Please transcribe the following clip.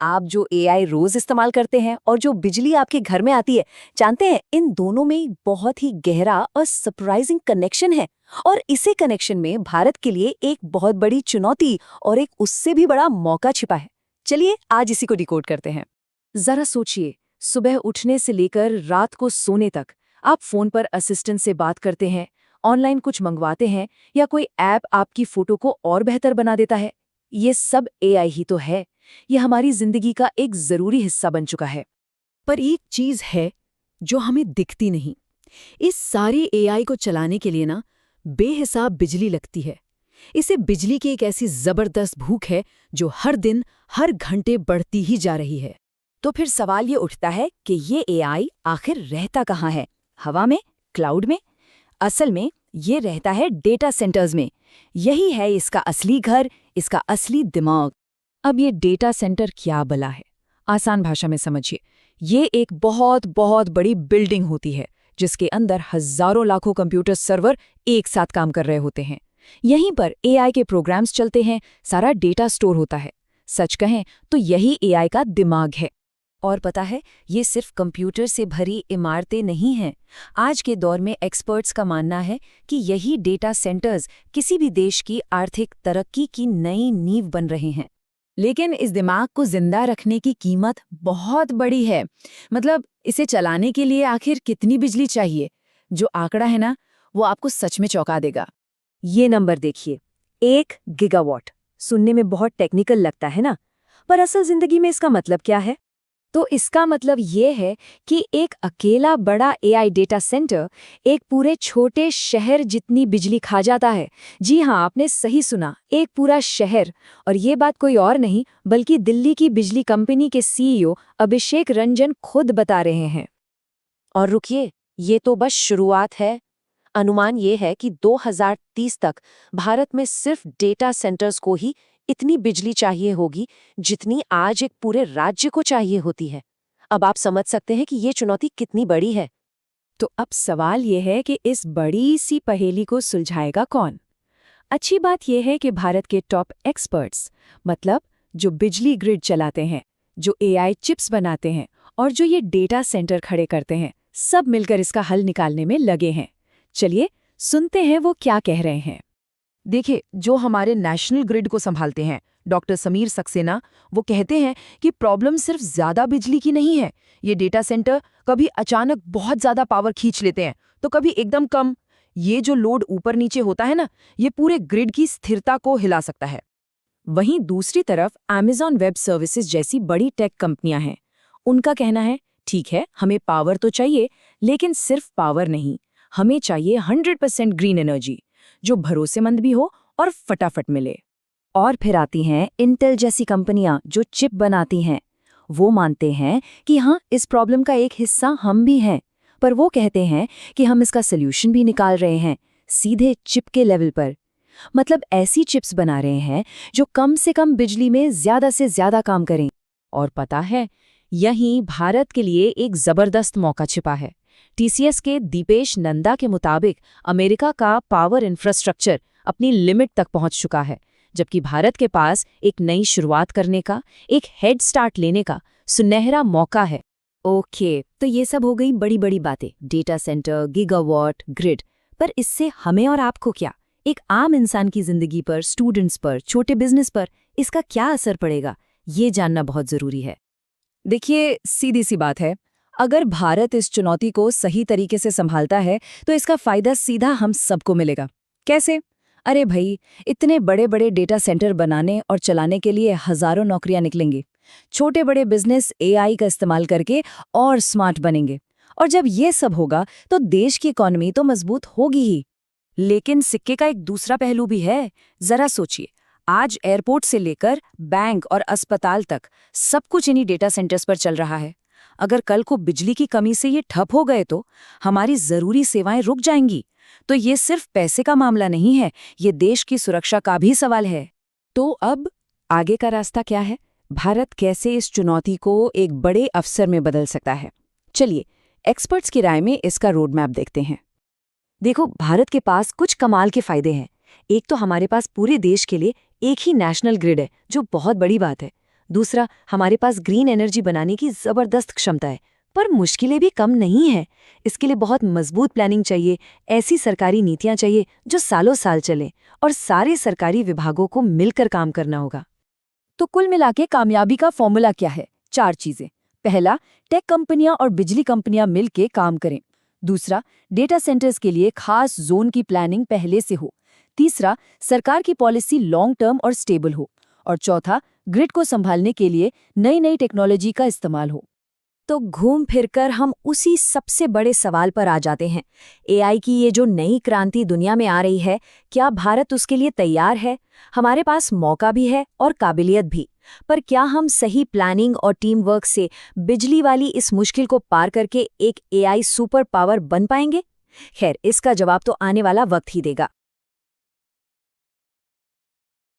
आप जो एआई रोज इस्तेमाल करते हैं और जो बिजली आपके घर में आती है, जानते हैं इन दोनों में एक बहुत ही गहरा और सरप्राइजिंग कनेक्शन है। और इसी कनेक्शन में भारत के लिए एक बहुत बड़ी चुनौती और एक उससे भी बड़ा मौका छिपा है। चलिए आज इसी को डिकोड करते हैं। जरा सोचिए, सुबह उठने से लेकर रात को सोने तक आप फोन पर असिस्टेंट से बात करते हैं, ऑनलाइन कुछ मंगवाते हैं या कोई ऐप आपकी फोटो को और बेहतर बना देता है। ये सब एआई ही तो है। ये हमारी जिंदगी का एक जरूरी हिस्सा बन चुका है। पर एक चीज है जो हमें दिखती नहीं। इस सारी एआई को चलाने के लिए ना बेहिसाब बिजली लगती है। इसे बिजली की एक ऐसी जबरदस्त भूख है जो हर दिन हर घंटे बढ़ती ही जा रही है। तो फिर सवाल ये उठता है कि ये एआई आखिर रहता कहाँ है? हवा में? क्लाउड में? असल में ये रहता है डेटा सेंटर्स में। यही है इसका असली घर, इसका असली दिमाग। अब ये डेटा सेंटर क्या भला है? आसान भाषा में समझिए, ये एक बहुत बहुत बड़ी बिल्डिंग होती है जिसके अंदर हजारों लाखों कंप्यूटर सर्वर एक साथ काम कर रहे होते हैं। यहीं पर एआई के प्रोग्राम्स चलते हैं, सारा डेटा स्टोर होता है। सच कहें तो यही एआई का दिमाग है। और पता है, ये सिर्फ कंप्यूटर से भरी इमारतें नहीं हैं। आज के दौर में एक्सपर्ट्स का मानना है कि यही डेटा सेंटर्स किसी भी देश की आर्थिक तरक्की की नई नींव बन रहे हैं। लेकिन इस दिमाग को जिंदा रखने की कीमत बहुत बड़ी है। मतलब इसे चलाने के लिए आखिर कितनी बिजली चाहिए? जो आंकड़ा है ना, वो आपको सच में चौंका देगा। ये नंबर देखिए, 1 गीगावाट। सुनने में बहुत टेक्निकल लगता है ना, पर असल जिंदगी में इसका मतलब क्या है? तो इसका मतलब ये है कि एक अकेला बड़ा एआई डेटा सेंटर एक पूरे छोटे शहर जितनी बिजली खा जाता है। जी हाँ, आपने सही सुना, एक पूरा शहर। और ये बात कोई और नहीं बल्कि दिल्ली की बिजली कंपनी के सीईओ अभिषेक रंजन खुद बता रहे हैं। और रुकिए, ये तो बस शुरुआत है। अनुमान ये है कि 2030 तक भारत में सिर्फ डेटा सेंटर्स को ही इतनी बिजली चाहिए होगी जितनी आज एक पूरे राज्य को चाहिए होती है। अब आप समझ सकते हैं कि ये चुनौती कितनी बड़ी है। तो अब सवाल ये है कि इस बड़ी सी पहेली को सुलझाएगा कौन? अच्छी बात यह है कि भारत के टॉप एक्सपर्ट्स, मतलब जो बिजली ग्रिड चलाते हैं, जो एआई चिप्स बनाते हैं और जो ये डेटा सेंटर खड़े करते हैं, सब मिलकर इसका हल निकालने में लगे हैं। चलिए सुनते हैं वो क्या कह रहे हैं। देखिए, जो हमारे नेशनल ग्रिड को संभालते हैं, डॉक्टर समीर सक्सेना, वो कहते हैं कि प्रॉब्लम सिर्फ ज्यादा बिजली की नहीं है। ये डेटा सेंटर कभी अचानक बहुत ज्यादा पावर खींच लेते हैं तो कभी एकदम कम। ये जो लोड ऊपर नीचे होता है ना, ये पूरे ग्रिड की स्थिरता को हिला सकता है। वहीं दूसरी तरफ Amazon वेब सर्विसेज जैसी बड़ी टेक कंपनियां हैं। उनका कहना है, ठीक है, हमें पावर तो चाहिए, लेकिन सिर्फ पावर नहीं, हमें चाहिए 100% ग्रीन एनर्जी जो भरोसेमंद भी हो और फटाफट मिले। और फिर आती हैं इंटेल जैसी कंपनियां जो चिप बनाती हैं। वो मानते हैं कि हाँ, इस प्रॉब्लम का एक हिस्सा हम भी हैं, पर वो कहते हैं कि हम इसका सल्यूशन भी निकाल रहे हैं, सीधे चिप के लेवल पर। मतलब ऐसी चिप्स बना रहे हैं जो कम से कम बिजली में ज्यादा से ज्यादा काम करें। और पता है, यहीं भारत के लिए एक जबरदस्त मौका छिपा है। टीसीएस के दीपेश नंदा के मुताबिक अमेरिका का पावर इंफ्रास्ट्रक्चर अपनी लिमिट तक पहुंच चुका है, जबकि भारत के पास एक नई शुरुआत करने का, एक हेड स्टार्ट लेने का सुनहरा मौका है। ओके, तो ये सब हो गई बड़ी बड़ी बातें, डेटा सेंटर, गीगावाट, ग्रिड। पर इससे हमें और आपको क्या, एक आम इंसान की जिंदगी पर, स्टूडेंट्स पर, छोटे बिजनेस पर इसका क्या असर पड़ेगा, ये जानना बहुत जरूरी है। देखिए, सीधी सी बात है, अगर भारत इस चुनौती को सही तरीके से संभालता है तो इसका फायदा सीधा हम सबको मिलेगा। कैसे? अरे भाई, इतने बड़े बड़े डेटा सेंटर बनाने और चलाने के लिए हजारों नौकरियां निकलेंगी। छोटे बड़े बिजनेस एआई का इस्तेमाल करके और स्मार्ट बनेंगे। और जब ये सब होगा तो देश की इकोनॉमी तो मजबूत होगी ही। लेकिन सिक्के का एक दूसरा पहलू भी है। जरा सोचिए, आज एयरपोर्ट से लेकर बैंक और अस्पताल तक सब कुछ इन्हीं डेटा सेंटर्स पर चल रहा है। अगर कल को बिजली की कमी से ये ठप हो गए तो हमारी जरूरी सेवाएं रुक जाएंगी। तो ये सिर्फ पैसे का मामला नहीं है, ये देश की सुरक्षा का भी सवाल है। तो अब आगे का रास्ता क्या है? भारत कैसे इस चुनौती को एक बड़े अवसर में बदल सकता है? चलिए एक्सपर्ट्स की राय में इसका रोड मैप देखते हैं। देखो, भारत के पास कुछ कमाल के फायदे हैं। एक तो हमारे पास पूरे देश के लिए एक ही नेशनल ग्रिड है, जो बहुत बड़ी बात है। दूसरा, हमारे पास ग्रीन एनर्जी बनाने की जबरदस्त क्षमता है, पर मुश्किलें भी कम नहीं है। इसके लिए बहुत मजबूत प्लानिंग चाहिए, ऐसी सरकारी नीतियां चाहिए जो सालों साल चलें, और सारे सरकारी विभागों को मिलकर काम करना होगा। तो कुल मिलाके कामयाबी का फॉर्मूला क्या है? 4 चीजें। पहला, टेक कंपनियां और बिजली कंपनियां मिलके काम करें। दूसरा, डेटा सेंटर्स के लिए खास जोन की प्लानिंग पहले से हो। तीसरा, सरकार की पॉलिसी लॉन्ग टर्म और स्टेबल हो। और चौथा, ग्रिड को संभालने के लिए नई नई टेक्नोलॉजी का इस्तेमाल हो। तो घूम फिरकर हम उसी सबसे बड़े सवाल पर आ जाते हैं। एआई की ये जो नई क्रांति दुनिया में आ रही है, क्या भारत उसके लिए तैयार है? हमारे पास मौका भी है और काबिलियत भी, पर क्या हम सही प्लानिंग और टीम वर्क से बिजली वाली इस मुश्किल को पार करके एक एआई सुपर पावर बन पाएंगे? खैर, इसका जवाब तो आने वाला वक्त ही देगा।